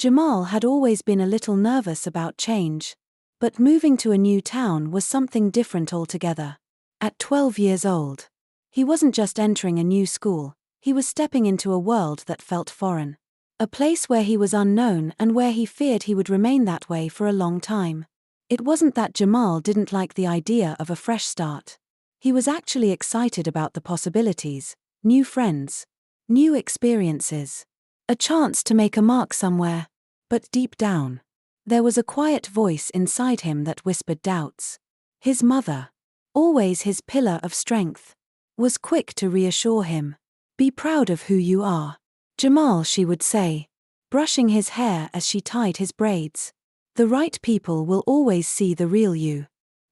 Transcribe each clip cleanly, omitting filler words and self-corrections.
Jamal had always been a little nervous about change, but moving to a new town was something different altogether. At 12 years old, he wasn't just entering a new school, he was stepping into a world that felt foreign. A place where he was unknown and where he feared he would remain that way for a long time. It wasn't that Jamal didn't like the idea of a fresh start. He was actually excited about the possibilities, new friends, new experiences, a chance to make a mark somewhere. But deep down, there was a quiet voice inside him that whispered doubts. His mother, always his pillar of strength, was quick to reassure him. "Be proud of who you are, Jamal," she would say, brushing his hair as she tied his braids. "The right people will always see the real you."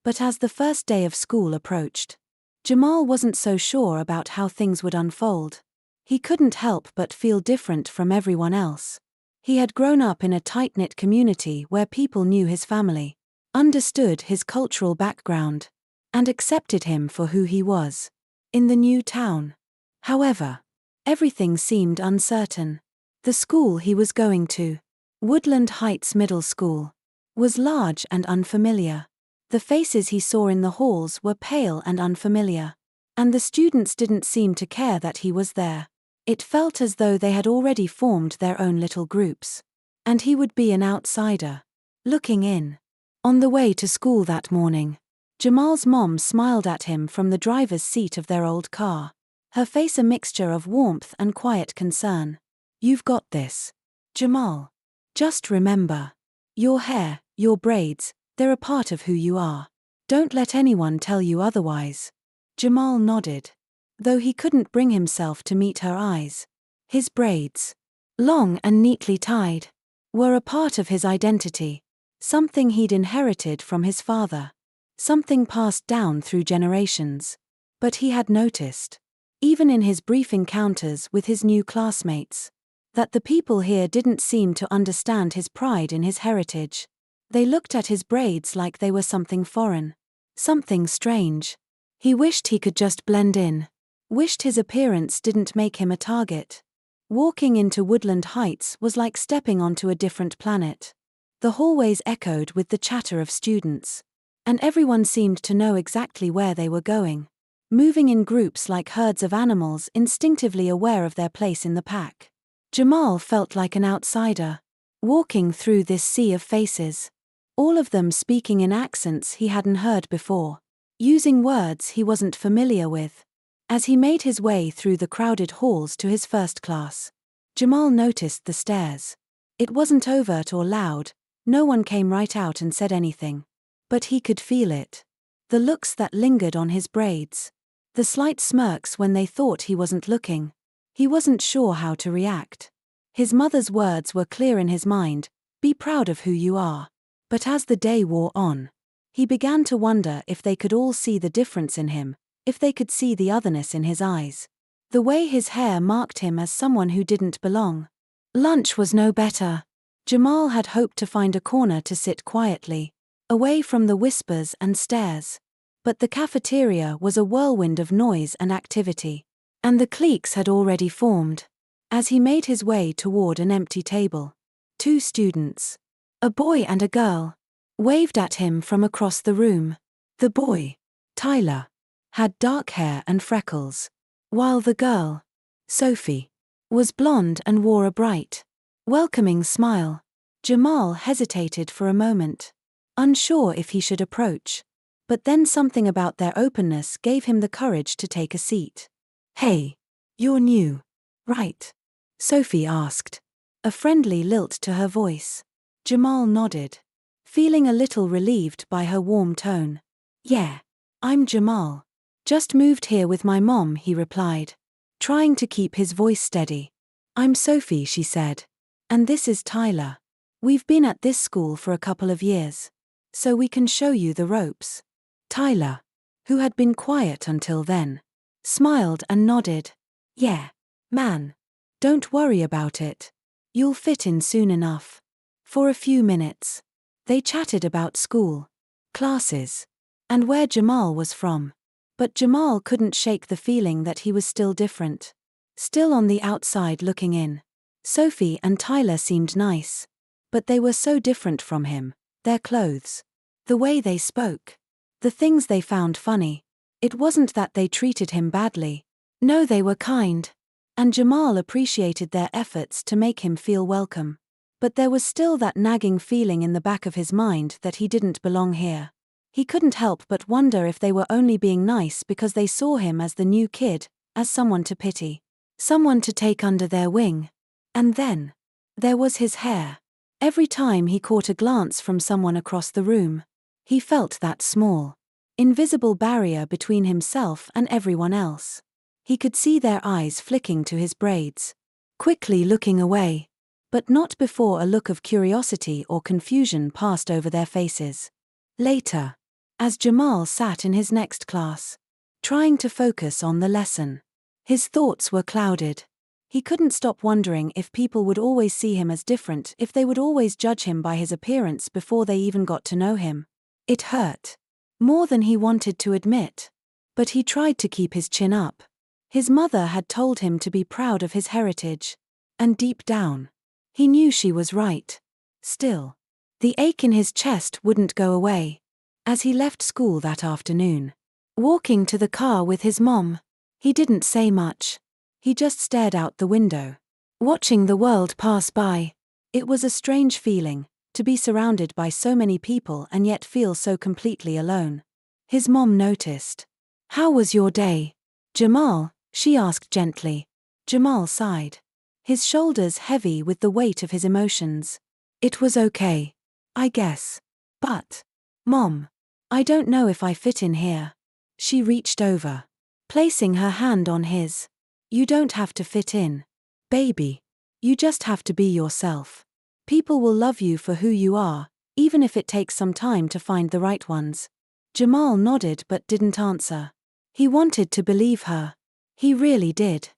But as the first day of school approached, Jamal wasn't so sure about how things would unfold. He couldn't help but feel different from everyone else. He had grown up in a tight-knit community where people knew his family, understood his cultural background, and accepted him for who he was. In the new town, however, everything seemed uncertain. The school he was going to, Woodland Heights Middle School, was large and unfamiliar. The faces he saw in the halls were pale and unfamiliar, and the students didn't seem to care that he was there. It felt as though they had already formed their own little groups, and he would be an outsider, looking in. On the way to school that morning, Jamal's mom smiled at him from the driver's seat of their old car, her face a mixture of warmth and quiet concern. "You've got this, Jamal. Just remember, your hair, your braids, they're a part of who you are. Don't let anyone tell you otherwise." Jamal nodded, though he couldn't bring himself to meet her eyes. His braids, long and neatly tied, were a part of his identity, something he'd inherited from his father, something passed down through generations. But he had noticed, even in his brief encounters with his new classmates, that the people here didn't seem to understand his pride in his heritage. They looked at his braids like they were something foreign, something strange. He wished he could just blend in, wished his appearance didn't make him a target. Walking into Woodland Heights was like stepping onto a different planet. The hallways echoed with the chatter of students, and everyone seemed to know exactly where they were going, moving in groups like herds of animals instinctively aware of their place in the pack. Jamal felt like an outsider, walking through this sea of faces, all of them speaking in accents he hadn't heard before, using words he wasn't familiar with. As he made his way through the crowded halls to his first class, Jamal noticed the stares. It wasn't overt or loud, no one came right out and said anything. But he could feel it. The looks that lingered on his braids, the slight smirks when they thought he wasn't looking. He wasn't sure how to react. His mother's words were clear in his mind, "Be proud of who you are." But as the day wore on, he began to wonder if they could all see the difference in him, if they could see the otherness in his eyes. The way his hair marked him as someone who didn't belong. Lunch was no better. Jamal had hoped to find a corner to sit quietly, away from the whispers and stares. But the cafeteria was a whirlwind of noise and activity, and the cliques had already formed. As he made his way toward an empty table, two students, a boy and a girl, waved at him from across the room. The boy, Tyler, had dark hair and freckles, while the girl, Sophie, was blonde and wore a bright, welcoming smile. Jamal hesitated for a moment, unsure if he should approach, but then something about their openness gave him the courage to take a seat. "Hey, you're new, right?" Sophie asked, a friendly lilt to her voice. Jamal nodded, feeling a little relieved by her warm tone. "Yeah, I'm Jamal. Just moved here with my mom," he replied, trying to keep his voice steady. "I'm Sophie," she said. "And this is Tyler. We've been at this school for a couple of years, so we can show you the ropes." Tyler, who had been quiet until then, smiled and nodded. "Yeah, man. Don't worry about it. You'll fit in soon enough." For a few minutes, they chatted about school, classes, and where Jamal was from. But Jamal couldn't shake the feeling that he was still different, still on the outside looking in. Sophie and Tyler seemed nice, But they were so different from him. Their clothes. The way they spoke. The things they found funny. It wasn't that they treated him badly. No, they were kind. And Jamal appreciated their efforts to make him feel welcome. But there was still that nagging feeling in the back of his mind that he didn't belong here. He couldn't help but wonder if they were only being nice because they saw him as the new kid, as someone to pity. Someone to take under their wing. And then, there was his hair. Every time he caught a glance from someone across the room, he felt that small, invisible barrier between himself and everyone else. He could see their eyes flicking to his braids, quickly looking away, but not before a look of curiosity or confusion passed over their faces. Later, as Jamal sat in his next class, trying to focus on the lesson, his thoughts were clouded. He couldn't stop wondering if people would always see him as different, if they would always judge him by his appearance before they even got to know him. It hurt. More than he wanted to admit. But he tried to keep his chin up. His mother had told him to be proud of his heritage. And deep down, he knew she was right. Still, the ache in his chest wouldn't go away. As he left school that afternoon, walking to the car with his mom, he didn't say much. He just stared out the window, watching the world pass by. It was a strange feeling, to be surrounded by so many people and yet feel so completely alone. His mom noticed. "How was your day, Jamal?" she asked gently. Jamal sighed, his shoulders heavy with the weight of his emotions. "It was okay, I guess. But, Mom, I don't know if I fit in here." She reached over, placing her hand on his. "You don't have to fit in, baby. You just have to be yourself. People will love you for who you are, even if it takes some time to find the right ones." Jamal nodded but didn't answer. He wanted to believe her. He really did.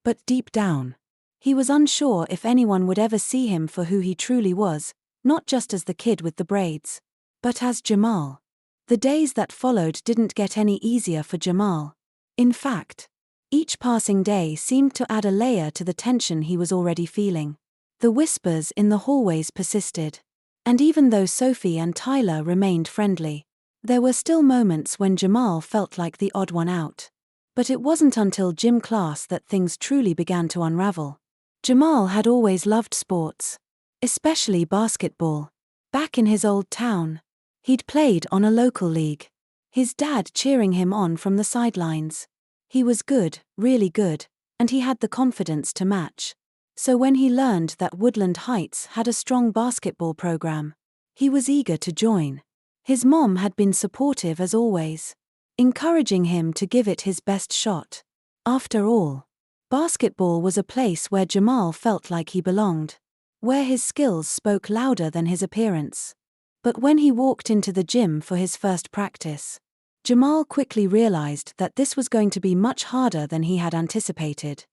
But deep down, he was unsure if anyone would ever see him for who he truly was, not just as the kid with the braids, but as Jamal. The days that followed didn't get any easier for Jamal. In fact, each passing day seemed to add a layer to the tension he was already feeling. The whispers in the hallways persisted. And even though Sophie and Tyler remained friendly, there were still moments when Jamal felt like the odd one out. But it wasn't until gym class that things truly began to unravel. Jamal had always loved sports, especially basketball. Back in his old town, he'd played on a local league, his dad cheering him on from the sidelines. He was good, really good, and he had the confidence to match. So when he learned that Woodland Heights had a strong basketball program, he was eager to join. His mom had been supportive as always, encouraging him to give it his best shot. After all, basketball was a place where Jamal felt like he belonged, where his skills spoke louder than his appearance. But when he walked into the gym for his first practice, Jamal quickly realized that this was going to be much harder than he had anticipated.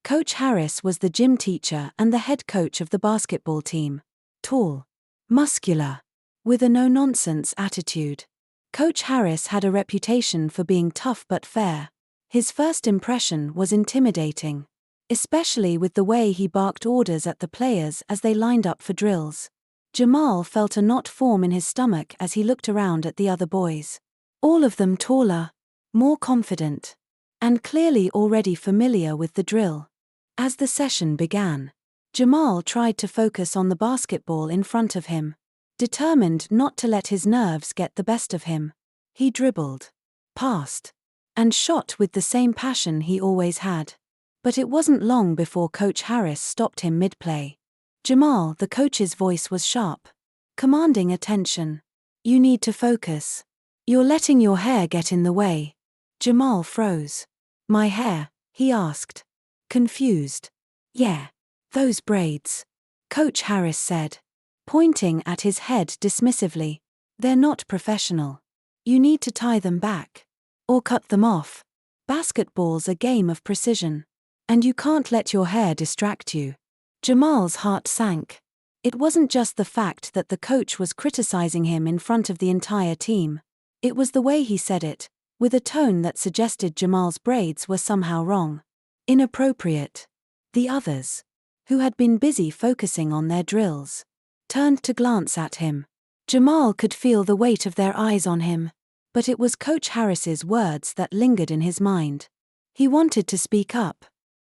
Coach Harris was the gym teacher and the head coach of the basketball team. Tall, muscular, with a no-nonsense attitude. Coach Harris had a reputation for being tough but fair. His first impression was intimidating, especially with the way he barked orders at the players as they lined up for drills. Jamal felt a knot form in his stomach as he looked around at the other boys. All of them taller, more confident, and clearly already familiar with the drill. As the session began, Jamal tried to focus on the basketball in front of him, determined not to let his nerves get the best of him. He dribbled, passed, and shot with the same passion he always had. But it wasn't long before Coach Harris stopped him mid-play. "Jamal," the coach's voice was sharp, commanding attention. "You need to focus. You're letting your hair get in the way." Jamal froze. "My hair?" he asked, confused. "Yeah, those braids," Coach Harris said, pointing at his head dismissively. "They're not professional. You need to tie them back. Or cut them off. Basketball's a game of precision. And you can't let your hair distract you." Jamal's heart sank. It wasn't just the fact that the coach was criticizing him in front of the entire team. It was the way he said it, with a tone that suggested Jamal's braids were somehow wrong, inappropriate. The others, who had been busy focusing on their drills, turned to glance at him. Jamal could feel the weight of their eyes on him. But it was Coach Harris's words that lingered in his mind. He wanted to speak up,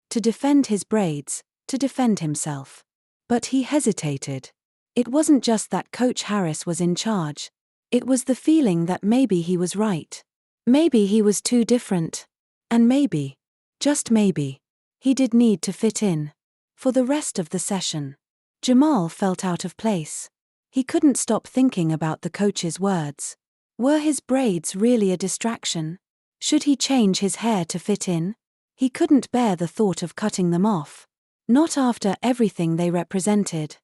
to defend his braids, to defend himself. But he hesitated. It wasn't just that Coach Harris was in charge. It was the feeling that maybe he was right. Maybe he was too different. And maybe, just maybe, he did need to fit in. For the rest of the session, Jamal felt out of place. He couldn't stop thinking about the coach's words. Were his braids really a distraction? Should he change his hair to fit in? He couldn't bear the thought of cutting them off. Not after everything they represented.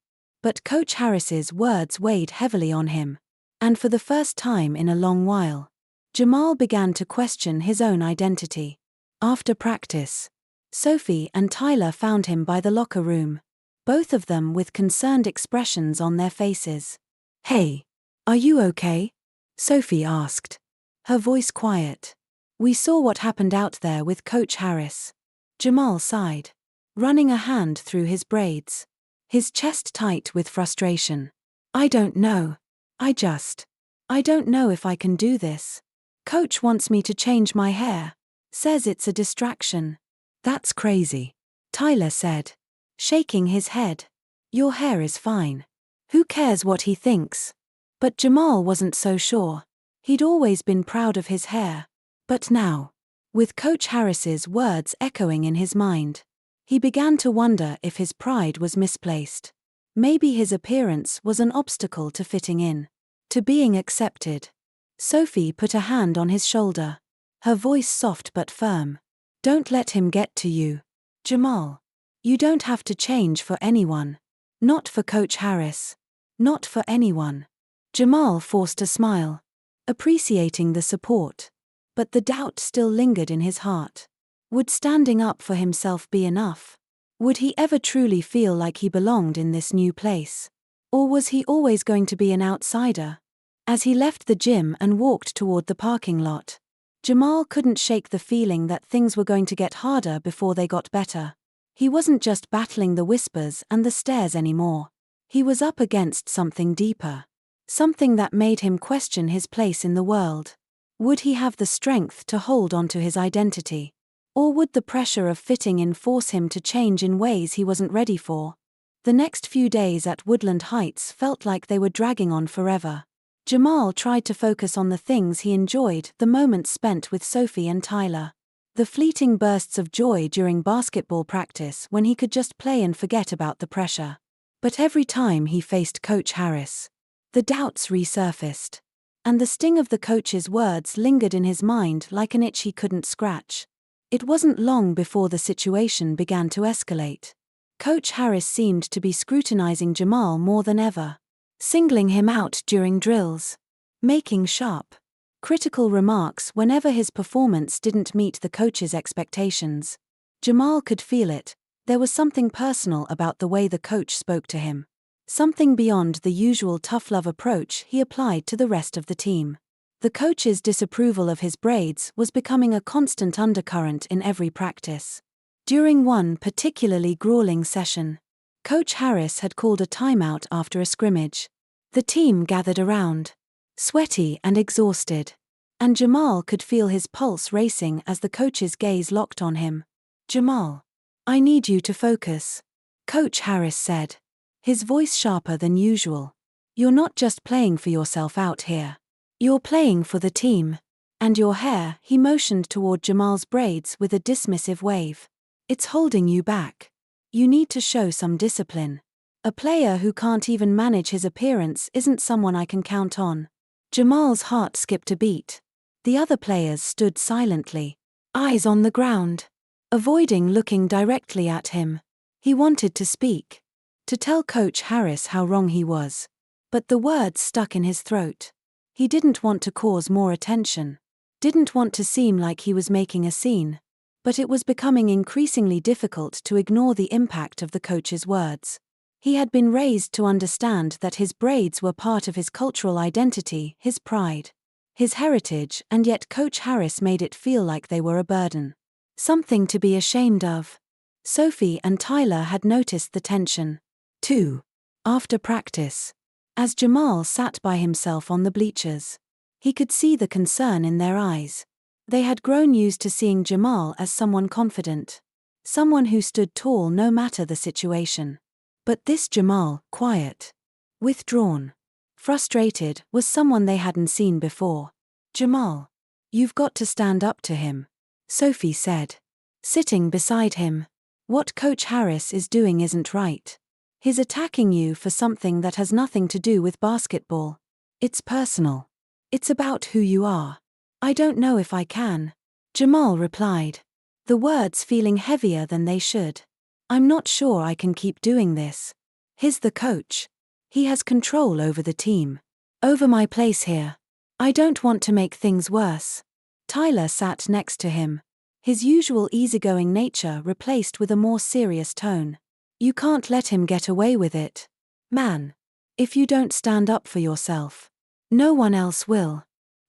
But Coach Harris's words weighed heavily on him. And for the first time in a long while, Jamal began to question his own identity. After practice, Sophie and Tyler found him by the locker room, both of them with concerned expressions on their faces. "Hey, are you okay?" Sophie asked, her voice quiet. "We saw what happened out there with Coach Harris." Jamal sighed, running a hand through his braids, his chest tight with frustration. "I don't know. I don't know if I can do this. Coach wants me to change my hair. Says it's a distraction." "That's crazy," Tyler said, shaking his head. "Your hair is fine. Who cares what he thinks?" But Jamal wasn't so sure. He'd always been proud of his hair. But now, with Coach Harris's words echoing in his mind, he began to wonder if his pride was misplaced. Maybe his appearance was an obstacle to fitting in, to being accepted. Sophie put a hand on his shoulder, her voice soft but firm. "Don't let him get to you, Jamal. You don't have to change for anyone. Not for Coach Harris. Not for anyone." Jamal forced a smile, appreciating the support. But the doubt still lingered in his heart. Would standing up for himself be enough? Would he ever truly feel like he belonged in this new place? Or was he always going to be an outsider? As he left the gym and walked toward the parking lot, Jamal couldn't shake the feeling that things were going to get harder before they got better. He wasn't just battling the whispers and the stares anymore. He was up against something deeper. Something that made him question his place in the world. Would he have the strength to hold on to his identity? Or would the pressure of fitting in force him to change in ways he wasn't ready for? The next few days at Woodland Heights felt like they were dragging on forever. Jamal tried to focus on the things he enjoyed, the moments spent with Sophie and Tyler. The fleeting bursts of joy during basketball practice when he could just play and forget about the pressure. But every time he faced Coach Harris, the doubts resurfaced. And the sting of the coach's words lingered in his mind like an itch he couldn't scratch. It wasn't long before the situation began to escalate. Coach Harris seemed to be scrutinizing Jamal more than ever, singling him out during drills, making sharp, critical remarks whenever his performance didn't meet the coach's expectations. Jamal could feel it. There was something personal about the way the coach spoke to him. Something beyond the usual tough love approach he applied to the rest of the team. The coach's disapproval of his braids was becoming a constant undercurrent in every practice. During one particularly grueling session, Coach Harris had called a timeout after a scrimmage. The team gathered around, sweaty and exhausted, and Jamal could feel his pulse racing as the coach's gaze locked on him. "Jamal, I need you to focus," Coach Harris said, his voice sharper than usual. "You're not just playing for yourself out here. You're playing for the team. And your hair," he motioned toward Jamal's braids with a dismissive wave. "It's holding you back. You need to show some discipline. A player who can't even manage his appearance isn't someone I can count on." Jamal's heart skipped a beat. The other players stood silently, eyes on the ground, avoiding looking directly at him. He wanted to speak, to tell Coach Harris how wrong he was. But the words stuck in his throat. He didn't want to cause more attention. Didn't want to seem like he was making a scene. But it was becoming increasingly difficult to ignore the impact of the coach's words. He had been raised to understand that his braids were part of his cultural identity, his pride, his heritage, and yet Coach Harris made it feel like they were a burden. Something to be ashamed of. Sophie and Tyler had noticed the tension, too. After practice, as Jamal sat by himself on the bleachers, he could see the concern in their eyes. They had grown used to seeing Jamal as someone confident, someone who stood tall no matter the situation. But this Jamal, quiet, withdrawn, frustrated, was someone they hadn't seen before. "Jamal, you've got to stand up to him," Sophie said, sitting beside him. "What Coach Harris is doing isn't right. He's attacking you for something that has nothing to do with basketball. It's personal. It's about who you are." "I don't know if I can," Jamal replied, the words feeling heavier than they should. "I'm not sure I can keep doing this. He's the coach. He has control over the team, over my place here. I don't want to make things worse." Tyler sat next to him, his usual easygoing nature replaced with a more serious tone. "You can't let him get away with it, man. If you don't stand up for yourself, no one else will."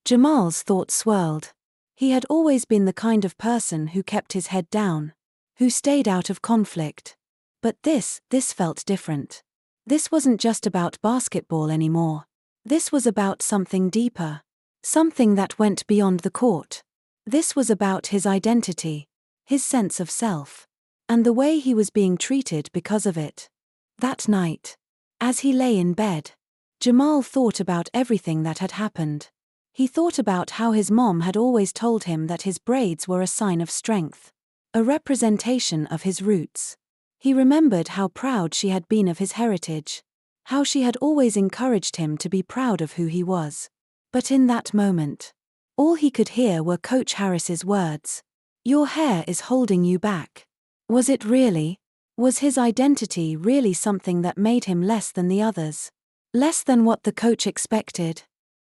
Jamal's thoughts swirled. He had always been the kind of person who kept his head down, who stayed out of conflict. But this felt different. This wasn't just about basketball anymore. This was about something deeper. Something that went beyond the court. This was about his identity, his sense of self, and the way he was being treated because of it. That night, as he lay in bed, Jamal thought about everything that had happened. He thought about how his mom had always told him that his braids were a sign of strength, a representation of his roots. He remembered how proud she had been of his heritage, how she had always encouraged him to be proud of who he was. But in that moment, all he could hear were Coach Harris's words. "Your hair is holding you back." Was it really? Was his identity really something that made him less than the others? Less than what the coach expected?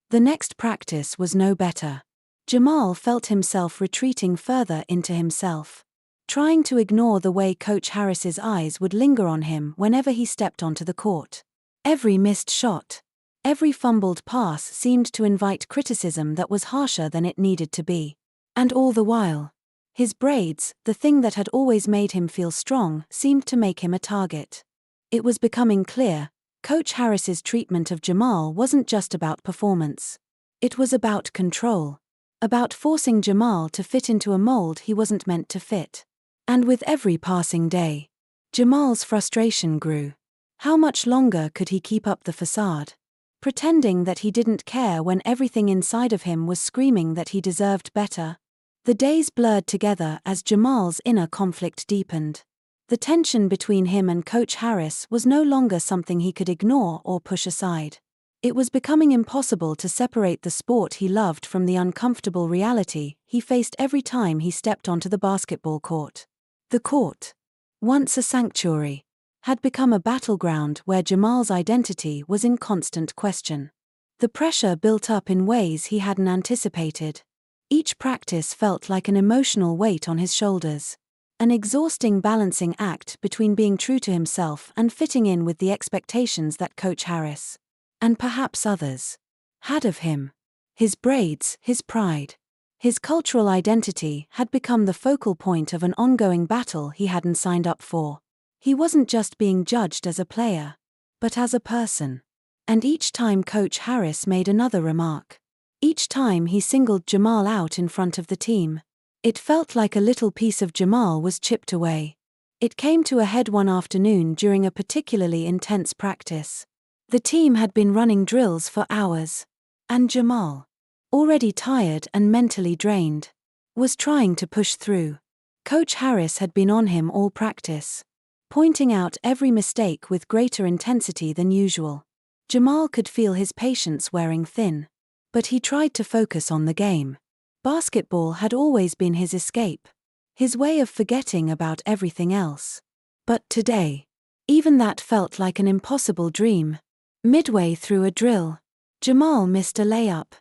The next practice was no better. Jamal felt himself retreating further into himself, trying to ignore the way Coach Harris's eyes would linger on him whenever he stepped onto the court. Every missed shot, every fumbled pass seemed to invite criticism that was harsher than it needed to be. And all the while, his braids, the thing that had always made him feel strong, seemed to make him a target. It was becoming clear, Coach Harris's treatment of Jamal wasn't just about performance. It was about control. About forcing Jamal to fit into a mold he wasn't meant to fit. And with every passing day, Jamal's frustration grew. How much longer could he keep up the facade, pretending that he didn't care when everything inside of him was screaming that he deserved better? The days blurred together as Jamal's inner conflict deepened. The tension between him and Coach Harris was no longer something he could ignore or push aside. It was becoming impossible to separate the sport he loved from the uncomfortable reality he faced every time he stepped onto the basketball court. The court, once a sanctuary, had become a battleground where Jamal's identity was in constant question. The pressure built up in ways he hadn't anticipated. Each practice felt like an emotional weight on his shoulders. An exhausting balancing act between being true to himself and fitting in with the expectations that Coach Harris, and perhaps others, had of him. His braids, his pride, his cultural identity had become the focal point of an ongoing battle he hadn't signed up for. He wasn't just being judged as a player, but as a person. And each time Coach Harris made another remark, each time he singled Jamal out in front of the team, it felt like a little piece of Jamal was chipped away. It came to a head one afternoon during a particularly intense practice. The team had been running drills for hours, and Jamal, already tired and mentally drained, was trying to push through. Coach Harris had been on him all practice, pointing out every mistake with greater intensity than usual. Jamal could feel his patience wearing thin, but he tried to focus on the game. Basketball had always been his escape, his way of forgetting about everything else. But today, even that felt like an impossible dream. Midway through a drill, Jamal missed a layup.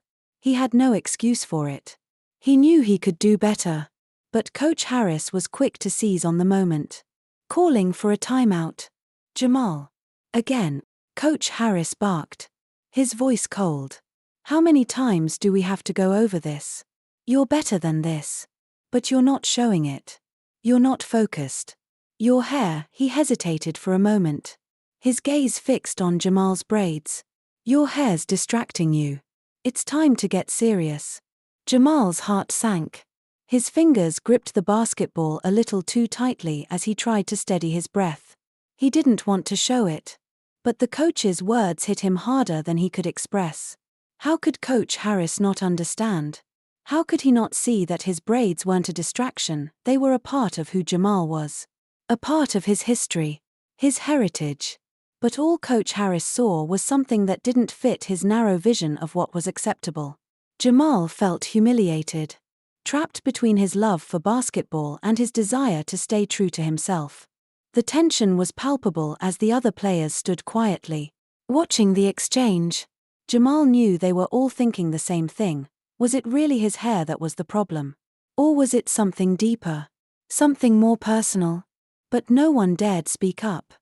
He had no excuse for it. He knew he could do better, but Coach Harris was quick to seize on the moment, calling for a timeout. "Jamal." Again, Coach Harris barked, his voice cold. "How many times do we have to go over this? You're better than this. But you're not showing it. You're not focused. Your hair," he hesitated for a moment. his gaze fixed on Jamal's braids. "Your hair's distracting you. It's time to get serious." Jamal's heart sank. His fingers gripped the basketball a little too tightly as he tried to steady his breath. He didn't want to show it. But the coach's words hit him harder than he could express. How could Coach Harris not understand? How could he not see that his braids weren't a distraction? They were a part of who Jamal was. A part of his history. His heritage. But all Coach Harris saw was something that didn't fit his narrow vision of what was acceptable. Jamal felt humiliated. Trapped between his love for basketball and his desire to stay true to himself. The tension was palpable as the other players stood quietly, watching the exchange. Jamal knew they were all thinking the same thing. Was it really his hair that was the problem? Or was it something deeper? Something more personal? But no one dared speak up.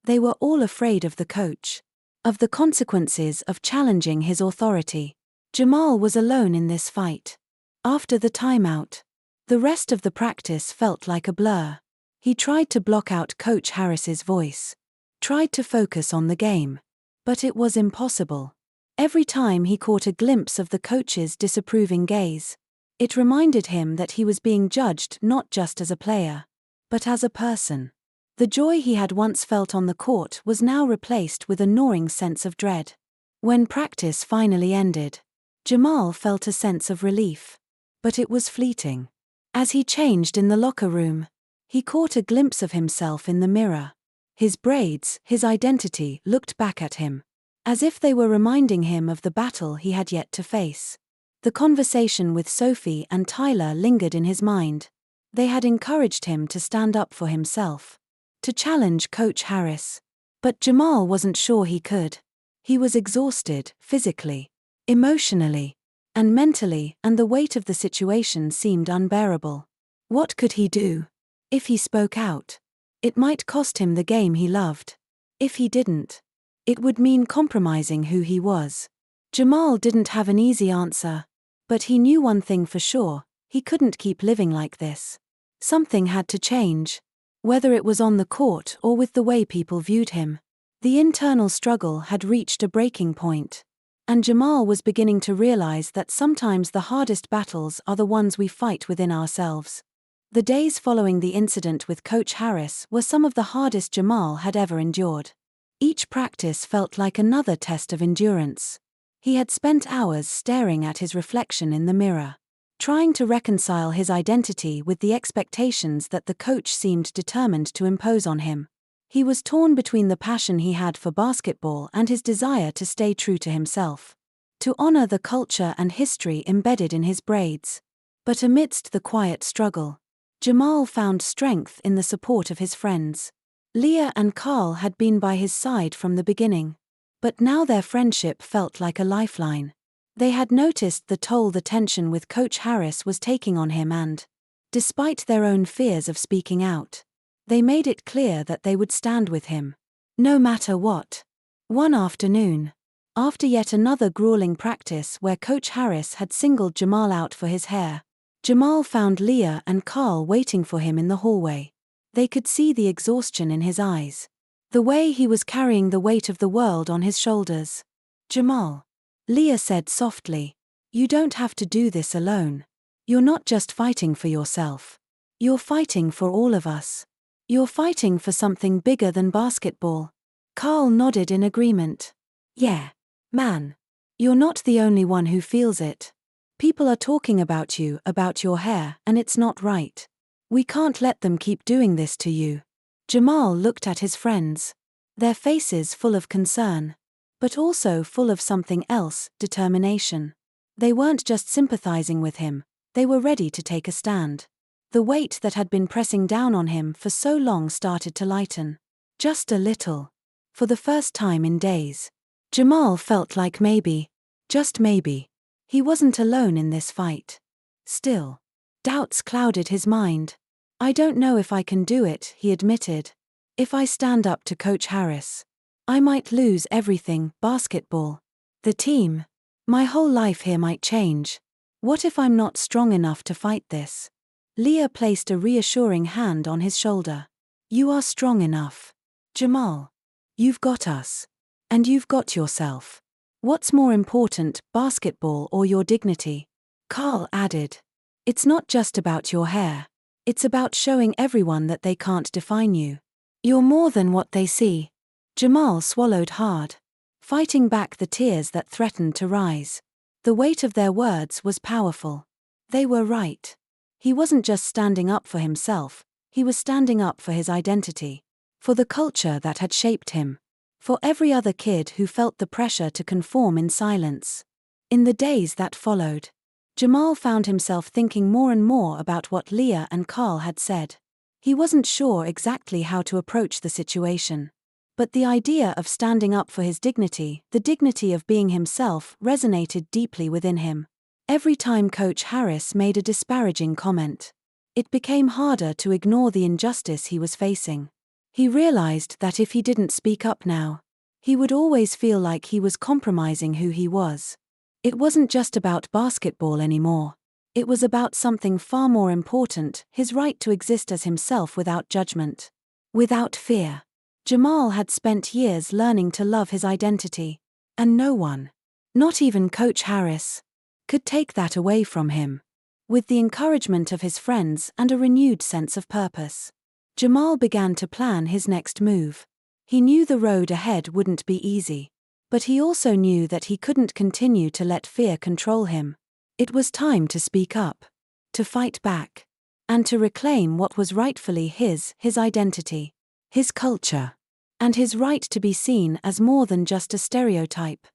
They were all afraid of the coach. Of the consequences of challenging his authority. Jamal was alone in this fight. After the timeout, the rest of the practice felt like a blur. He tried to block out Coach Harris's voice. Tried to focus on the game. But it was impossible. Every time he caught a glimpse of the coach's disapproving gaze, it reminded him that he was being judged not just as a player, but as a person. The joy he had once felt on the court was now replaced with a gnawing sense of dread. When practice finally ended, Jamal felt a sense of relief. But it was fleeting. As he changed in the locker room, he caught a glimpse of himself in the mirror. His braids, his identity, looked back at him, as if they were reminding him of the battle he had yet to face. The conversation with Sophie and Tyler lingered in his mind. They had encouraged him to stand up for himself, to challenge Coach Harris. But Jamal wasn't sure he could. He was exhausted, physically, emotionally, and mentally, and the weight of the situation seemed unbearable. What could he do? If he spoke out, it might cost him the game he loved. If he didn't, it would mean compromising who he was. Jamal didn't have an easy answer. But he knew one thing for sure: he couldn't keep living like this. Something had to change. Whether it was on the court or with the way people viewed him. The internal struggle had reached a breaking point. And Jamal was beginning to realize that sometimes the hardest battles are the ones we fight within ourselves. The days following the incident with Coach Harris were some of the hardest Jamal had ever endured. Each practice felt like another test of endurance. He had spent hours staring at his reflection in the mirror, trying to reconcile his identity with the expectations that the coach seemed determined to impose on him. He was torn between the passion he had for basketball and his desire to stay true to himself, to honor the culture and history embedded in his braids. But amidst the quiet struggle, Jamal found strength in the support of his friends. Leah and Carl had been by his side from the beginning. But now their friendship felt like a lifeline. They had noticed the toll the tension with Coach Harris was taking on him and, despite their own fears of speaking out, they made it clear that they would stand with him, no matter what. One afternoon, after yet another grueling practice where Coach Harris had singled Jamal out for his hair, Jamal found Leah and Carl waiting for him in the hallway. They could see the exhaustion in his eyes. The way he was carrying the weight of the world on his shoulders. "Jamal," Leah said softly, "you don't have to do this alone. You're not just fighting for yourself. You're fighting for all of us. You're fighting for something bigger than basketball." Carl nodded in agreement. "Yeah, man. You're not the only one who feels it. People are talking about you, about your hair, and it's not right. We can't let them keep doing this to you." Jamal looked at his friends, their faces full of concern, but also full of something else, determination. They weren't just sympathizing with him, they were ready to take a stand. The weight that had been pressing down on him for so long started to lighten. Just a little. For the first time in days. Jamal felt like maybe, just maybe, he wasn't alone in this fight. Still, doubts clouded his mind. "I don't know if I can do it," he admitted. "If I stand up to Coach Harris, I might lose everything: basketball, the team. My whole life here might change. What if I'm not strong enough to fight this?" Leah placed a reassuring hand on his shoulder. "You are strong enough, Jamal. You've got us. And you've got yourself. What's more important, basketball or your dignity? Carl added. It's not just about your hair. It's about showing everyone that they can't define you. You're more than what they see. Jamal swallowed hard, fighting back the tears that threatened to rise. The weight of their words was powerful. They were right. He wasn't just standing up for himself, he was standing up for his identity. For the culture that had shaped him. For every other kid who felt the pressure to conform in silence. In the days that followed, Jamal found himself thinking more and more about what Leah and Carl had said. He wasn't sure exactly how to approach the situation. But the idea of standing up for his dignity, the dignity of being himself, resonated deeply within him. Every time Coach Harris made a disparaging comment, it became harder to ignore the injustice he was facing. He realized that if he didn't speak up now, he would always feel like he was compromising who he was. It wasn't just about basketball anymore. It was about something far more important, his right to exist as himself without judgment. Without fear. Jamal had spent years learning to love his identity. And no one, not even Coach Harris, could take that away from him. With the encouragement of his friends and a renewed sense of purpose, Jamal began to plan his next move. He knew the road ahead wouldn't be easy. But he also knew that he couldn't continue to let fear control him. It was time to speak up, to fight back, and to reclaim what was rightfully his identity, his culture, and his right to be seen as more than just a stereotype.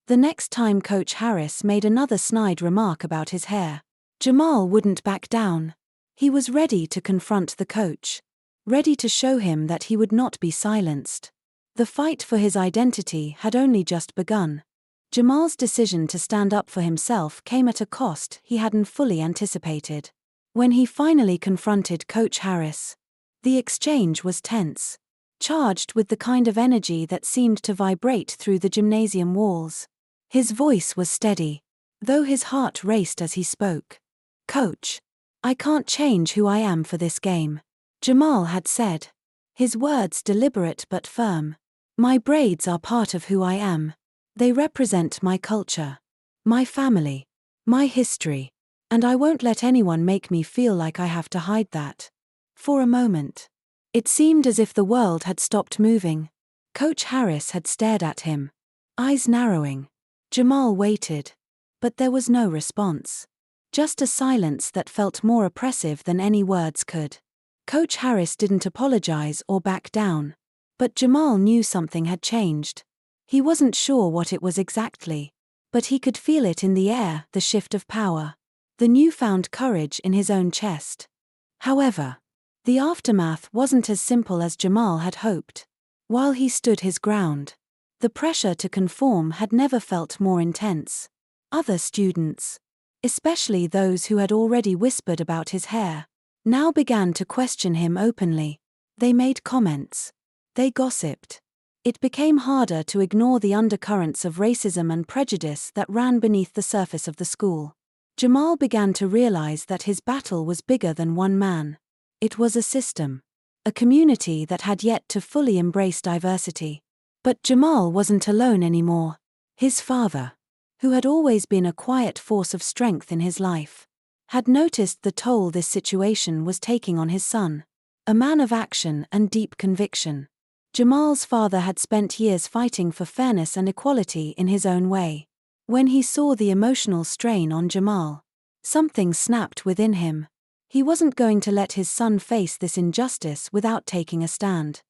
The next time Coach Harris made another snide remark about his hair, Jamal wouldn't back down. He was ready to confront the coach, ready to show him that he would not be silenced. The fight for his identity had only just begun. Jamal's decision to stand up for himself came at a cost he hadn't fully anticipated. When he finally confronted Coach Harris, the exchange was tense, charged with the kind of energy that seemed to vibrate through the gymnasium walls. His voice was steady, though his heart raced as he spoke. "Coach, I can't change who I am for this game," Jamal had said, his words deliberate but firm. "My braids are part of who I am. They represent my culture, my family, my history, and I won't let anyone make me feel like I have to hide that." For a moment, it seemed as if the world had stopped moving. Coach Harris had stared at him, eyes narrowing. Jamal waited, but there was no response. Just a silence that felt more oppressive than any words could. Coach Harris didn't apologize or back down. But Jamal knew something had changed. He wasn't sure what it was exactly, but he could feel it in the air, the shift of power, the newfound courage in his own chest. However, the aftermath wasn't as simple as Jamal had hoped. While he stood his ground, the pressure to conform had never felt more intense. Other students, especially those who had already whispered about his hair, now began to question him openly. They made comments. They gossiped. It became harder to ignore the undercurrents of racism and prejudice that ran beneath the surface of the school. Jamal began to realize that his battle was bigger than one man. It was a system, a community that had yet to fully embrace diversity. But Jamal wasn't alone anymore. His father, who had always been a quiet force of strength in his life, had noticed the toll this situation was taking on his son. A man of action and deep conviction, Jamal's father had spent years fighting for fairness and equality in his own way. When he saw the emotional strain on Jamal, something snapped within him. He wasn't going to let his son face this injustice without taking a stand.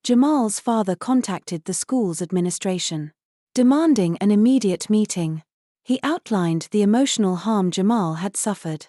Jamal's father contacted the school's administration, demanding an immediate meeting. He outlined the emotional harm Jamal had suffered,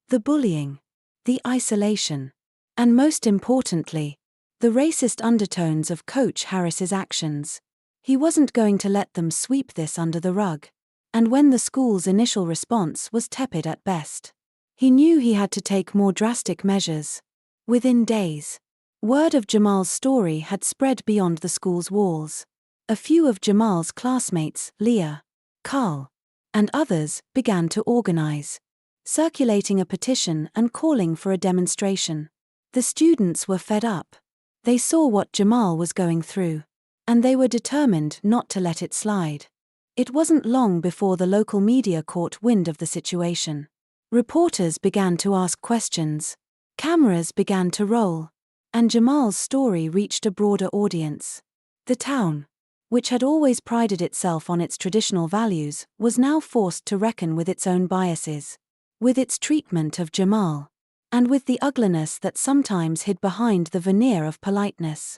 the bullying, the isolation, and most importantly, the racist undertones of Coach Harris's actions. He wasn't going to let them sweep this under the rug. And when the school's initial response was tepid at best, he knew he had to take more drastic measures. Within days, word of Jamal's story had spread beyond the school's walls. A few of Jamal's classmates, Leah, Carl, and others, began to organize, circulating a petition and calling for a demonstration. The students were fed up. They saw what Jamal was going through. And they were determined not to let it slide. It wasn't long before the local media caught wind of the situation. Reporters began to ask questions. Cameras began to roll. And Jamal's story reached a broader audience. The town, which had always prided itself on its traditional values, was now forced to reckon with its own biases, with its treatment of Jamal, and with the ugliness that sometimes hid behind the veneer of politeness.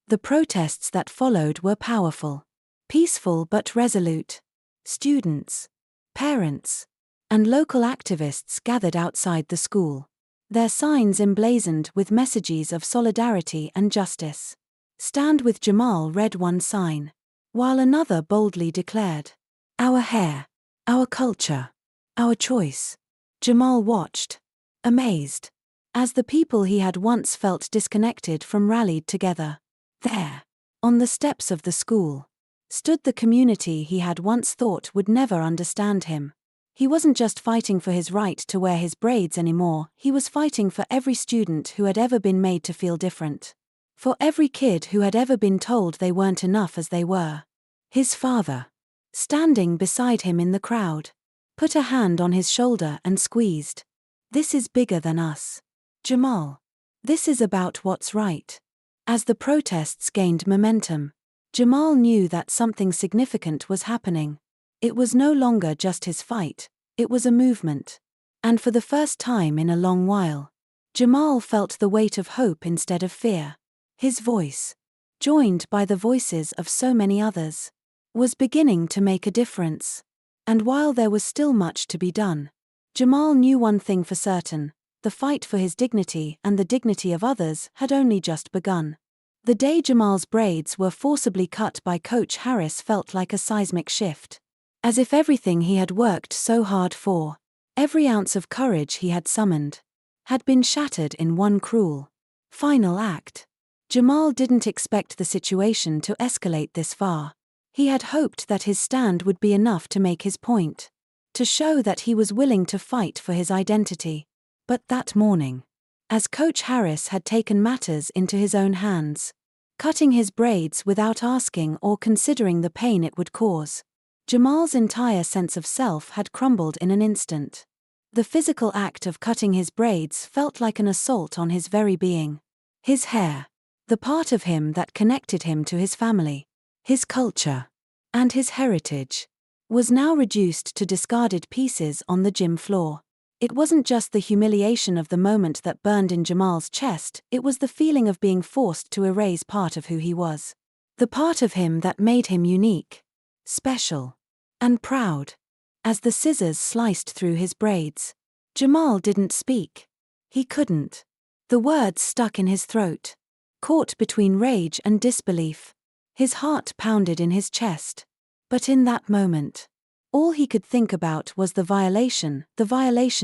The protests that followed were powerful, peaceful but resolute. Students, parents, and local activists gathered outside the school, their signs emblazoned with messages of solidarity and justice. "Stand with Jamal" read one sign, while another boldly declared, "Our hair, our culture, our choice." Jamal watched, amazed, as the people he had once felt disconnected from rallied together. There, on the steps of the school, stood the community he had once thought would never understand him. He wasn't just fighting for his right to wear his braids anymore, he was fighting for every student who had ever been made to feel different. For every kid who had ever been told they weren't enough as they were. His father, standing beside him in the crowd, put a hand on his shoulder and squeezed. "This is bigger than us, Jamal. This is about what's right." As the protests gained momentum, Jamal knew that something significant was happening. It was no longer just his fight, it was a movement. And for the first time in a long while, Jamal felt the weight of hope instead of fear. His voice, joined by the voices of so many others, was beginning to make a difference. And while there was still much to be done, Jamal knew one thing for certain: the fight for his dignity and the dignity of others had only just begun. The day Jamal's braids were forcibly cut by Coach Harris felt like a seismic shift. As if everything he had worked so hard for, every ounce of courage he had summoned, had been shattered in one cruel, final act. Jamal didn't expect the situation to escalate this far. He had hoped that his stand would be enough to make his point, to show that he was willing to fight for his identity. But that morning, as Coach Harris had taken matters into his own hands, cutting his braids without asking or considering the pain it would cause, Jamal's entire sense of self had crumbled in an instant. The physical act of cutting his braids felt like an assault on his very being. His hair, the part of him that connected him to his family, his culture, and his heritage, was now reduced to discarded pieces on the gym floor. It wasn't just the humiliation of the moment that burned in Jamal's chest, it was the feeling of being forced to erase part of who he was. The part of him that made him unique, special, and proud. As the scissors sliced through his braids, Jamal didn't speak. He couldn't. The words stuck in his throat, caught between rage and disbelief. His heart pounded in his chest. But in that moment, all he could think about was the violation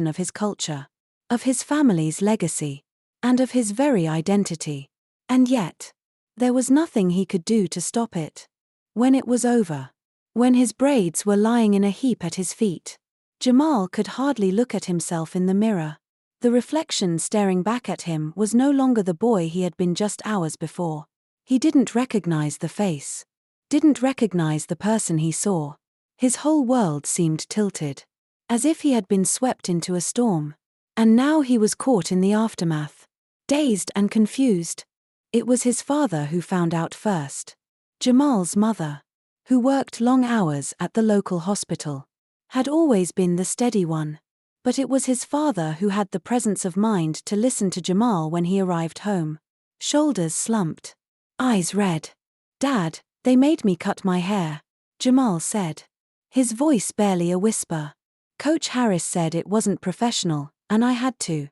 of his culture, of his family's legacy, and of his very identity. And yet, there was nothing he could do to stop it. When it was over, when his braids were lying in a heap at his feet, Jamal could hardly look at himself in the mirror. The reflection staring back at him was no longer the boy he had been just hours before. He didn't recognize the face, didn't recognize the person he saw. His whole world seemed tilted, as if he had been swept into a storm. And now he was caught in the aftermath, dazed and confused. It was his father who found out first. Jamal's mother, who worked long hours at the local hospital, had always been the steady one. But it was his father who had the presence of mind to listen to Jamal when he arrived home. Shoulders slumped, eyes red. "Dad, they made me cut my hair," Jamal said, his voice barely a whisper. "Coach Harris said it wasn't professional, and I had to."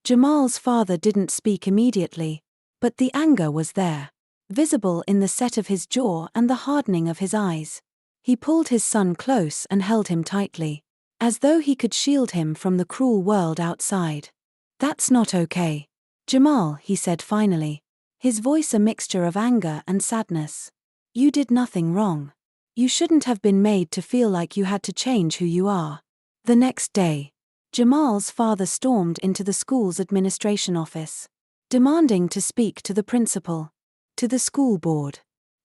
Jamal's father didn't speak immediately, but the anger was there, visible in the set of his jaw and the hardening of his eyes. He pulled his son close and held him tightly, as though he could shield him from the cruel world outside. "That's not okay, Jamal," he said finally, his voice a mixture of anger and sadness. "You did nothing wrong. You shouldn't have been made to feel like you had to change who you are." The next day, Jamal's father stormed into the school's administration office, demanding to speak to the principal, to the school board,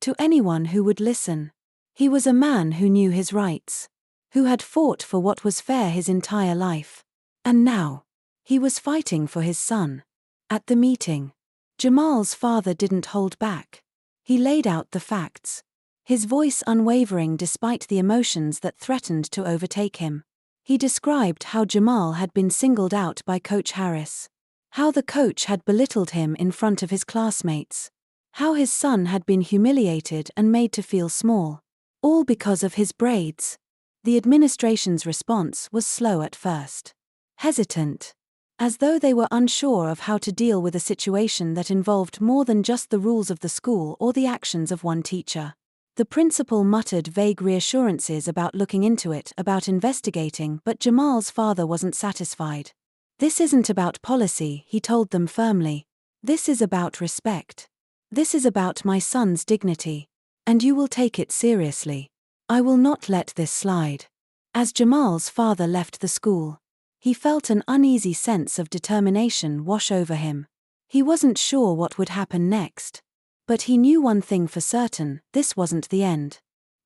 to anyone who would listen. He was a man who knew his rights, who had fought for what was fair his entire life. And now, he was fighting for his son. At the meeting, Jamal's father didn't hold back. He laid out the facts, his voice unwavering despite the emotions that threatened to overtake him. He described how Jamal had been singled out by Coach Harris, how the coach had belittled him in front of his classmates, how his son had been humiliated and made to feel small, all because of his braids. The administration's response was slow at first, hesitant, as though they were unsure of how to deal with a situation that involved more than just the rules of the school or the actions of one teacher. The principal muttered vague reassurances about looking into it, about investigating, but Jamal's father wasn't satisfied. "This isn't about policy," he told them firmly. "This is about respect. This is about my son's dignity. And you will take it seriously. I will not let this slide." As Jamal's father left the school, he felt an uneasy sense of determination wash over him. He wasn't sure what would happen next. But he knew one thing for certain: this wasn't the end.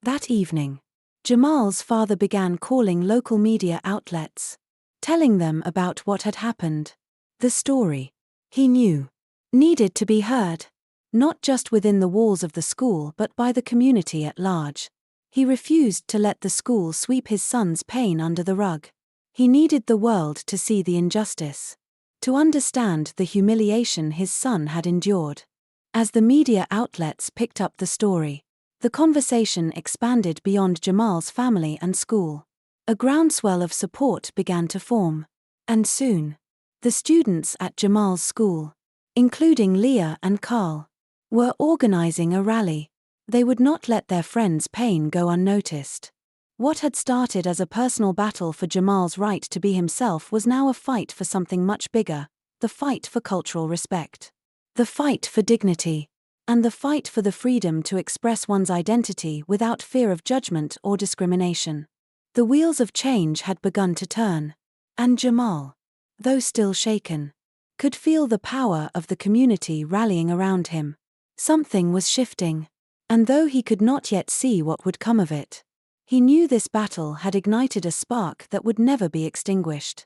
That evening, Jamal's father began calling local media outlets, telling them about what had happened. The story, he knew, needed to be heard, not just within the walls of the school but by the community at large. He refused to let the school sweep his son's pain under the rug. He needed the world to see the injustice, to understand the humiliation his son had endured. As the media outlets picked up the story, the conversation expanded beyond Jamal's family and school. A groundswell of support began to form. And soon, the students at Jamal's school, including Leah and Carl, were organizing a rally. They would not let their friend's pain go unnoticed. What had started as a personal battle for Jamal's right to be himself was now a fight for something much bigger: the fight for cultural respect, the fight for dignity, and the fight for the freedom to express one's identity without fear of judgment or discrimination. The wheels of change had begun to turn, and Jamal, though still shaken, could feel the power of the community rallying around him. Something was shifting, and though he could not yet see what would come of it, he knew this battle had ignited a spark that would never be extinguished.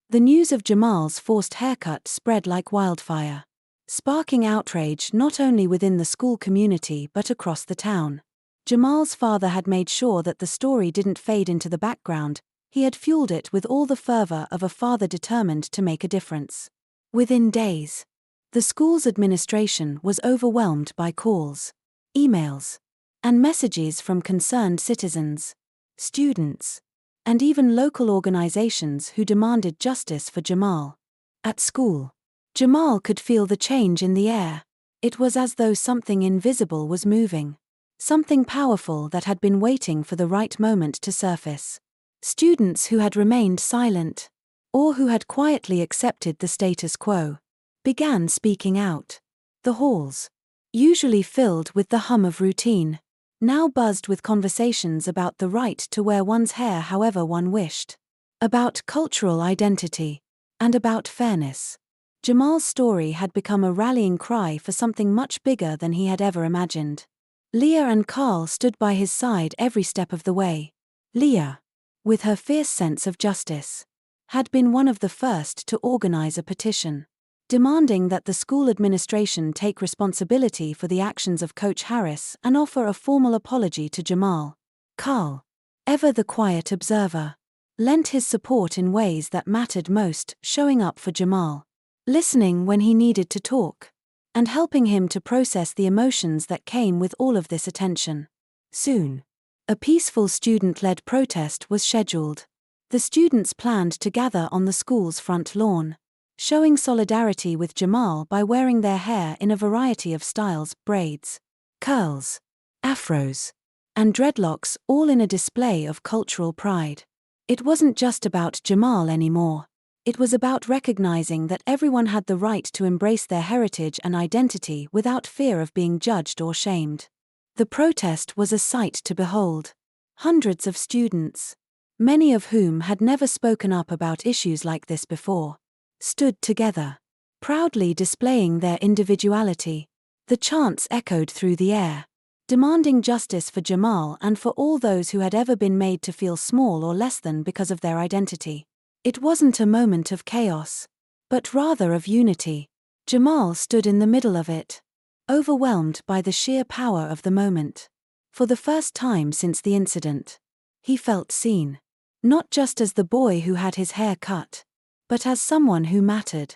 The news of Jamal's forced haircut spread like wildfire, sparking outrage not only within the school community but across the town. Jamal's father had made sure that the story didn't fade into the background. He had fueled it with all the fervor of a father determined to make a difference. Within days, the school's administration was overwhelmed by calls, emails, and messages from concerned citizens, students, and even local organizations who demanded justice for Jamal. At school, Jamal could feel the change in the air. It was as though something invisible was moving, something powerful that had been waiting for the right moment to surface. Students who had remained silent, or who had quietly accepted the status quo, began speaking out. The halls, usually filled with the hum of routine, now buzzed with conversations about the right to wear one's hair however one wished, about cultural identity, and about fairness. Jamal's story had become a rallying cry for something much bigger than he had ever imagined. Leah and Carl stood by his side every step of the way. Leah, with her fierce sense of justice, had been one of the first to organize a petition, demanding that the school administration take responsibility for the actions of Coach Harris and offer a formal apology to Jamal. Carl, ever the quiet observer, lent his support in ways that mattered most, showing up for Jamal, listening when he needed to talk, and helping him to process the emotions that came with all of this attention. Soon, a peaceful student-led protest was scheduled. The students planned to gather on the school's front lawn, showing solidarity with Jamal by wearing their hair in a variety of styles: braids, curls, afros, and dreadlocks, all in a display of cultural pride. It wasn't just about Jamal anymore. It was about recognizing that everyone had the right to embrace their heritage and identity without fear of being judged or shamed. The protest was a sight to behold. Hundreds of students, many of whom had never spoken up about issues like this before, stood together, proudly displaying their individuality. The chants echoed through the air, demanding justice for Jamal and for all those who had ever been made to feel small or less than because of their identity. It wasn't a moment of chaos, but rather of unity. Jamal stood in the middle of it, overwhelmed by the sheer power of the moment. For the first time since the incident, he felt seen. Not just as the boy who had his hair cut, but as someone who mattered.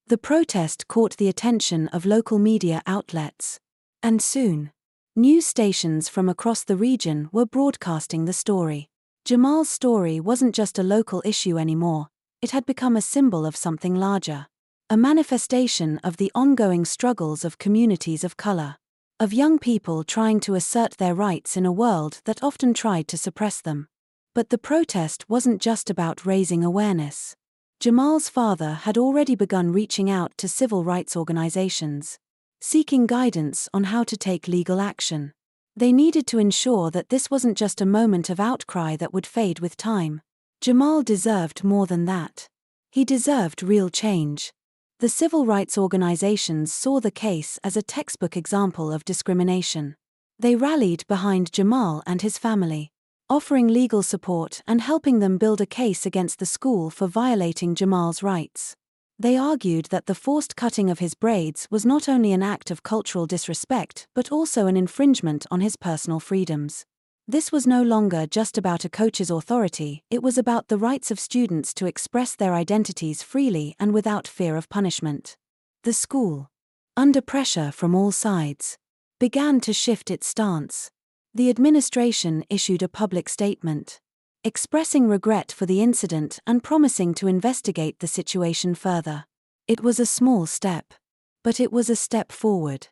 The protest caught the attention of local media outlets, and soon, news stations from across the region were broadcasting the story. Jamal's story wasn't just a local issue anymore, it had become a symbol of something larger. A manifestation of the ongoing struggles of communities of color, of young people trying to assert their rights in a world that often tried to suppress them. But the protest wasn't just about raising awareness. Jamal's father had already begun reaching out to civil rights organizations, seeking guidance on how to take legal action. They needed to ensure that this wasn't just a moment of outcry that would fade with time. Jamal deserved more than that. He deserved real change. The civil rights organizations saw the case as a textbook example of discrimination. They rallied behind Jamal and his family, offering legal support and helping them build a case against the school for violating Jamal's rights. They argued that the forced cutting of his braids was not only an act of cultural disrespect but also an infringement on his personal freedoms. This was no longer just about a coach's authority, it was about the rights of students to express their identities freely and without fear of punishment. The school, under pressure from all sides, began to shift its stance. The administration issued a public statement, expressing regret for the incident and promising to investigate the situation further. It was a small step, but it was a step forward.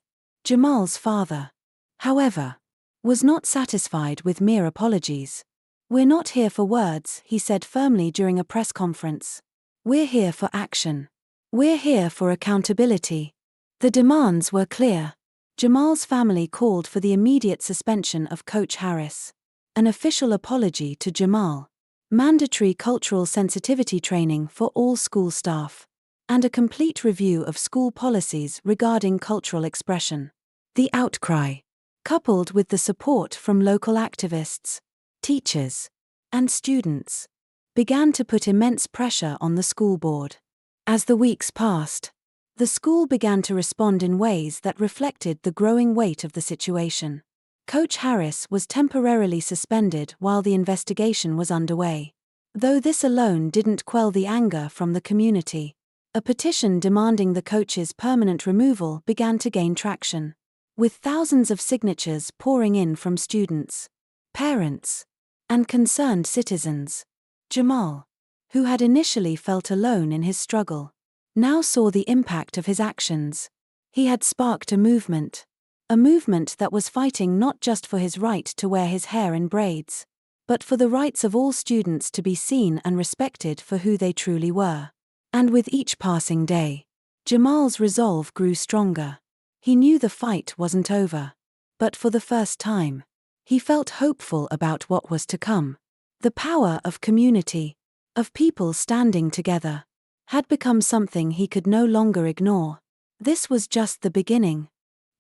Jamal's father, however, was not satisfied with mere apologies. "We're not here for words," he said firmly during a press conference. "We're here for action. We're here for accountability." The demands were clear. Jamal's family called for the immediate suspension of Coach Harris, an official apology to Jamal, mandatory cultural sensitivity training for all school staff, and a complete review of school policies regarding cultural expression. The outcry, coupled with the support from local activists, teachers, and students, began to put immense pressure on the school board. As the weeks passed, the school began to respond in ways that reflected the growing weight of the situation. Coach Harris was temporarily suspended while the investigation was underway. Though this alone didn't quell the anger from the community, a petition demanding the coach's permanent removal began to gain traction, with thousands of signatures pouring in from students, parents, and concerned citizens. Jamal, who had initially felt alone in his struggle, now saw the impact of his actions. He had sparked a movement that was fighting not just for his right to wear his hair in braids, but for the rights of all students to be seen and respected for who they truly were. And with each passing day, Jamal's resolve grew stronger. He knew the fight wasn't over, but for the first time, he felt hopeful about what was to come. The power of community, of people standing together, had become something he could no longer ignore. This was just the beginning.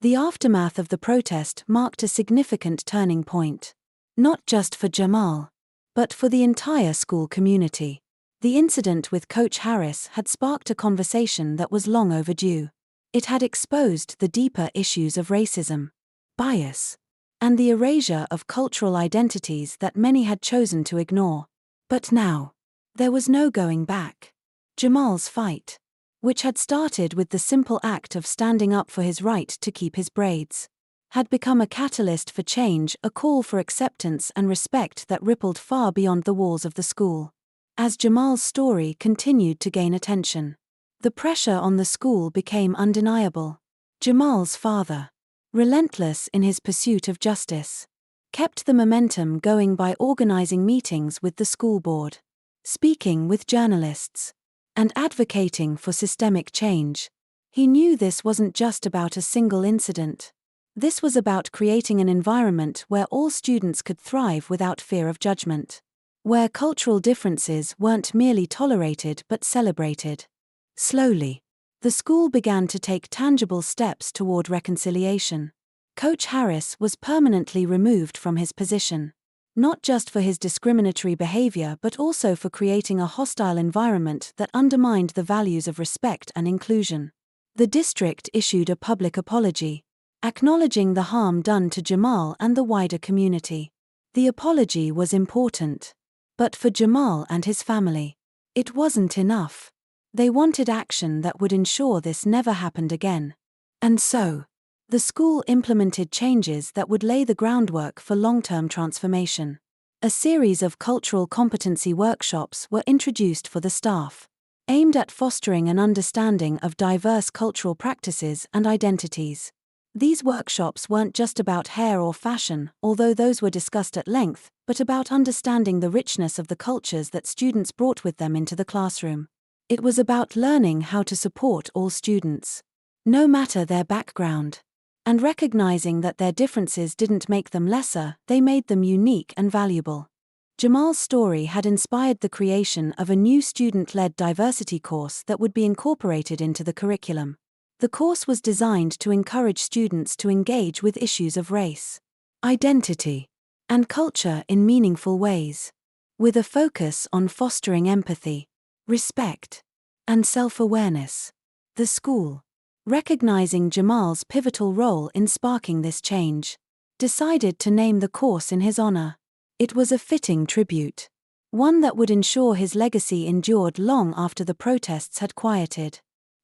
The aftermath of the protest marked a significant turning point, not just for Jamal, but for the entire school community. The incident with Coach Harris had sparked a conversation that was long overdue. It had exposed the deeper issues of racism, bias, and the erasure of cultural identities that many had chosen to ignore. But now, there was no going back. Jamal's fight, which had started with the simple act of standing up for his right to keep his braids, had become a catalyst for change, a call for acceptance and respect that rippled far beyond the walls of the school. As Jamal's story continued to gain attention, the pressure on the school became undeniable. Jamal's father, relentless in his pursuit of justice, kept the momentum going by organizing meetings with the school board, speaking with journalists, and advocating for systemic change. He knew this wasn't just about a single incident. This was about creating an environment where all students could thrive without fear of judgment, where cultural differences weren't merely tolerated but celebrated. Slowly, the school began to take tangible steps toward reconciliation. Coach Harris was permanently removed from his position. Not just for his discriminatory behavior but also for creating a hostile environment that undermined the values of respect and inclusion. The district issued a public apology, acknowledging the harm done to Jamal and the wider community. The apology was important. But for Jamal and his family, it wasn't enough. They wanted action that would ensure this never happened again. And so, the school implemented changes that would lay the groundwork for long-term transformation. A series of cultural competency workshops were introduced for the staff, aimed at fostering an understanding of diverse cultural practices and identities. These workshops weren't just about hair or fashion, although those were discussed at length, but about understanding the richness of the cultures that students brought with them into the classroom. It was about learning how to support all students, no matter their background, and recognizing that their differences didn't make them lesser, they made them unique and valuable. Jamal's story had inspired the creation of a new student-led diversity course that would be incorporated into the curriculum. The course was designed to encourage students to engage with issues of race, identity, and culture in meaningful ways, with a focus on fostering empathy, respect, and self-awareness. The school, recognizing Jamal's pivotal role in sparking this change, decided to name the course in his honor. It was a fitting tribute, one that would ensure his legacy endured long after the protests had quieted.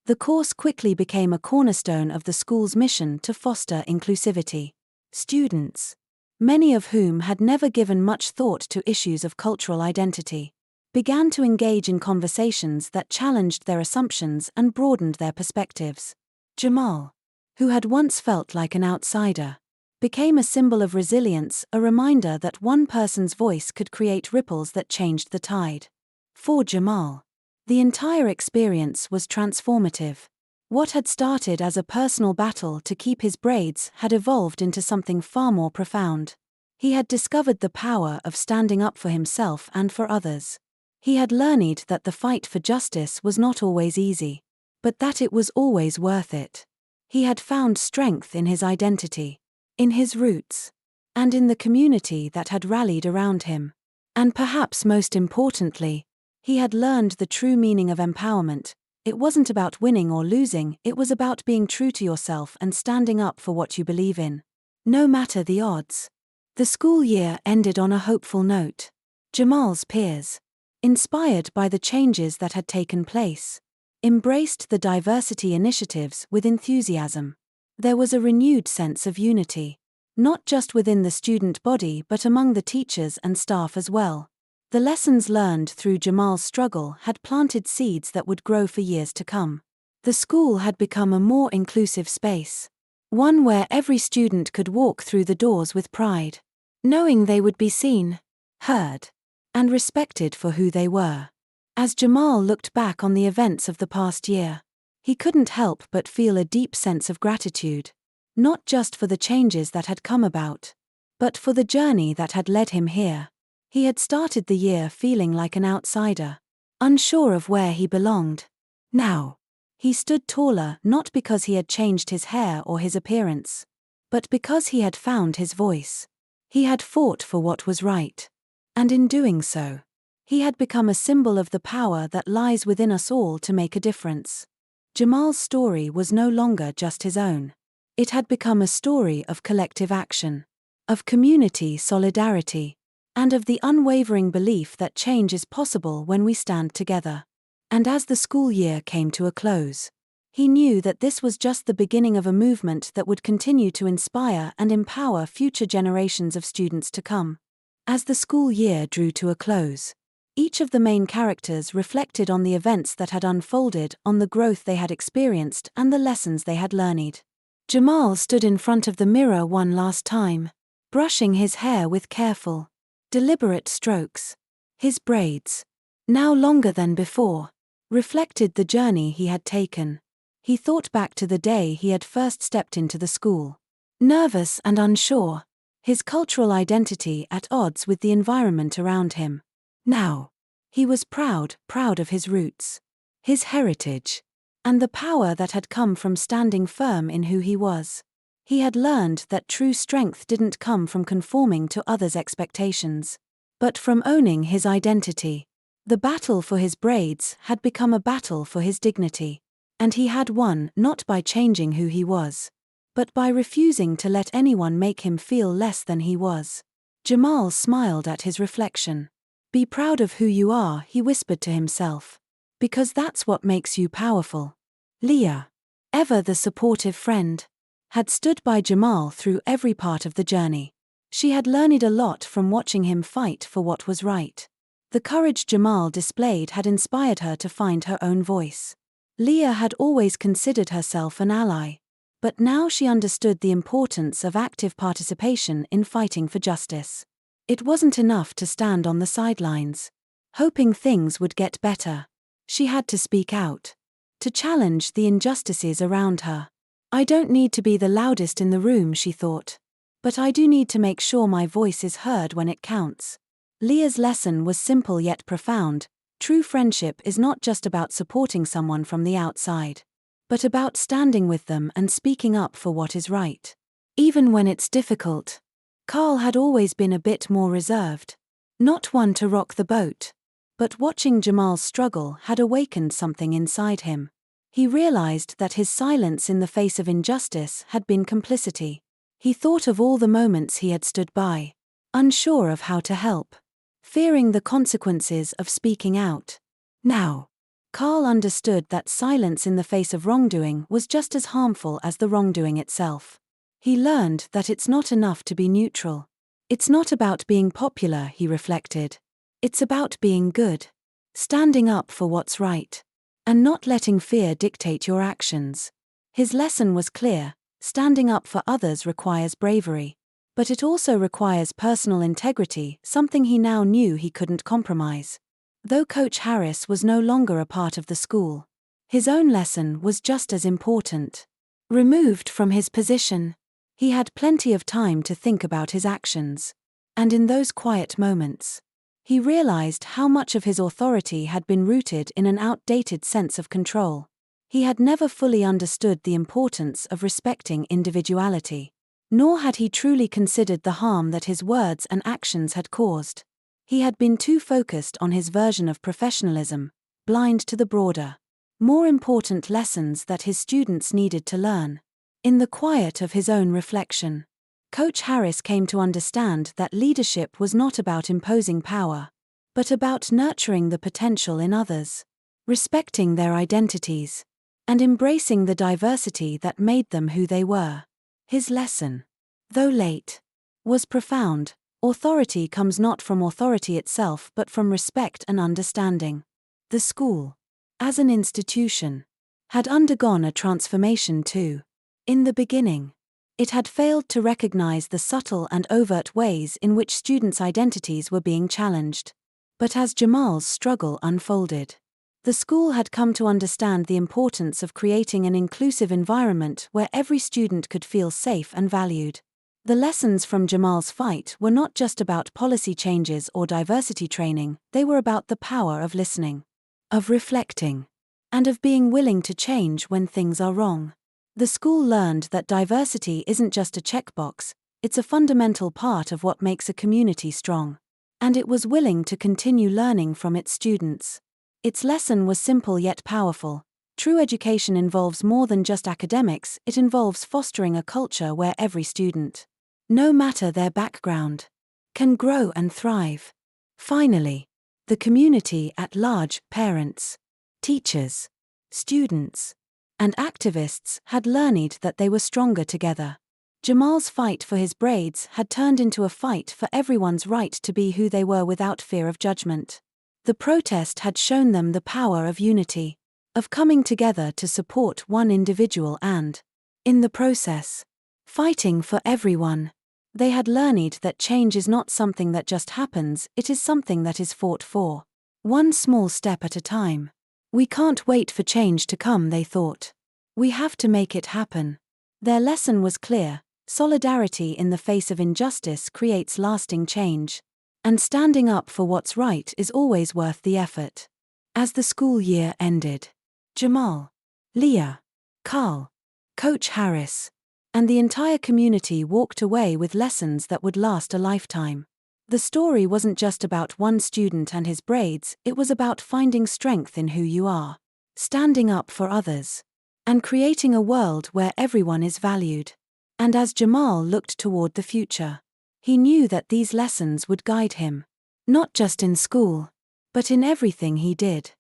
The course quickly became a cornerstone of the school's mission to foster inclusivity. Students, many of whom had never given much thought to issues of cultural identity, began to engage in conversations that challenged their assumptions and broadened their perspectives. Jamal, who had once felt like an outsider, became a symbol of resilience, a reminder that one person's voice could create ripples that changed the tide. For Jamal, the entire experience was transformative. What had started as a personal battle to keep his braids had evolved into something far more profound. He had discovered the power of standing up for himself and for others. He had learned that the fight for justice was not always easy, but that it was always worth it. He had found strength in his identity, in his roots, and in the community that had rallied around him. And perhaps most importantly, he had learned the true meaning of empowerment. It wasn't about winning or losing, it was about being true to yourself and standing up for what you believe in, no matter the odds. The school year ended on a hopeful note. Jamal's peers, inspired by the changes that had taken place, embraced the diversity initiatives with enthusiasm. There was a renewed sense of unity, not just within the student body but among the teachers and staff as well. The lessons learned through Jamal's struggle had planted seeds that would grow for years to come. The school had become a more inclusive space, one where every student could walk through the doors with pride, knowing they would be seen, heard, and respected for who they were. As Jamal looked back on the events of the past year, he couldn't help but feel a deep sense of gratitude, not just for the changes that had come about, but for the journey that had led him here. He had started the year feeling like an outsider, unsure of where he belonged. Now, he stood taller not because he had changed his hair or his appearance, but because he had found his voice. He had fought for what was right, and in doing so, he had become a symbol of the power that lies within us all to make a difference. Jamal's story was no longer just his own. It had become a story of collective action, of community solidarity, and of the unwavering belief that change is possible when we stand together. And as the school year came to a close, he knew that this was just the beginning of a movement that would continue to inspire and empower future generations of students to come. As the school year drew to a close, each of the main characters reflected on the events that had unfolded, on the growth they had experienced and the lessons they had learned. Jamal stood in front of the mirror one last time, brushing his hair with careful, deliberate strokes. His braids, now longer than before, reflected the journey he had taken. He thought back to the day he had first stepped into the school, nervous and unsure, his cultural identity at odds with the environment around him. Now, he was proud of his roots, his heritage, and the power that had come from standing firm in who he was. He had learned that true strength didn't come from conforming to others' expectations, but from owning his identity. The battle for his braids had become a battle for his dignity. And he had won not by changing who he was, but by refusing to let anyone make him feel less than he was. Jamal smiled at his reflection. Be proud of who you are, he whispered to himself. Because that's what makes you powerful. Leah, ever the supportive friend, had stood by Jamal through every part of the journey. She had learned a lot from watching him fight for what was right. The courage Jamal displayed had inspired her to find her own voice. Leah had always considered herself an ally, but now she understood the importance of active participation in fighting for justice. It wasn't enough to stand on the sidelines, hoping things would get better. She had to speak out, to challenge the injustices around her. I don't need to be the loudest in the room, she thought, but I do need to make sure my voice is heard when it counts. Leah's lesson was simple yet profound. True friendship is not just about supporting someone from the outside, but about standing with them and speaking up for what is right, even when it's difficult. Carl had always been a bit more reserved, not one to rock the boat, but watching Jamal's struggle had awakened something inside him. He realized that his silence in the face of injustice had been complicity. He thought of all the moments he had stood by, unsure of how to help, fearing the consequences of speaking out. Now, Carl understood that silence in the face of wrongdoing was just as harmful as the wrongdoing itself. He learned that it's not enough to be neutral. It's not about being popular, he reflected. It's about being good, standing up for what's right, and not letting fear dictate your actions. His lesson was clear: standing up for others requires bravery. But it also requires personal integrity, something he now knew he couldn't compromise. Though Coach Harris was no longer a part of the school, his own lesson was just as important. Removed from his position, he had plenty of time to think about his actions. And in those quiet moments, he realized how much of his authority had been rooted in an outdated sense of control. He had never fully understood the importance of respecting individuality. Nor had he truly considered the harm that his words and actions had caused. He had been too focused on his version of professionalism, blind to the broader, more important lessons that his students needed to learn. In the quiet of his own reflection, Coach Harris came to understand that leadership was not about imposing power, but about nurturing the potential in others, respecting their identities, and embracing the diversity that made them who they were. His lesson, though late, was profound. Authority comes not from authority itself but from respect and understanding. The school, as an institution, had undergone a transformation too. In the beginning, it had failed to recognize the subtle and overt ways in which students' identities were being challenged. But as Jamal's struggle unfolded, the school had come to understand the importance of creating an inclusive environment where every student could feel safe and valued. The lessons from Jamal's fight were not just about policy changes or diversity training, they were about the power of listening, of reflecting, and of being willing to change when things are wrong. The school learned that diversity isn't just a checkbox, it's a fundamental part of what makes a community strong. And it was willing to continue learning from its students. Its lesson was simple yet powerful. True education involves more than just academics, it involves fostering a culture where every student, no matter their background, can grow and thrive. Finally, the community at large, parents, teachers, students, and activists had learned that they were stronger together. Jamal's fight for his braids had turned into a fight for everyone's right to be who they were without fear of judgment. The protest had shown them the power of unity, of coming together to support one individual and, in the process, fighting for everyone. They had learned that change is not something that just happens, it is something that is fought for, one small step at a time. We can't wait for change to come, they thought. We have to make it happen. Their lesson was clear: solidarity in the face of injustice creates lasting change. And standing up for what's right is always worth the effort. As the school year ended, Jamal, Leah, Carl, Coach Harris, and the entire community walked away with lessons that would last a lifetime. The story wasn't just about one student and his braids, it was about finding strength in who you are, standing up for others, and creating a world where everyone is valued. And as Jamal looked toward the future, he knew that these lessons would guide him, not just in school, but in everything he did.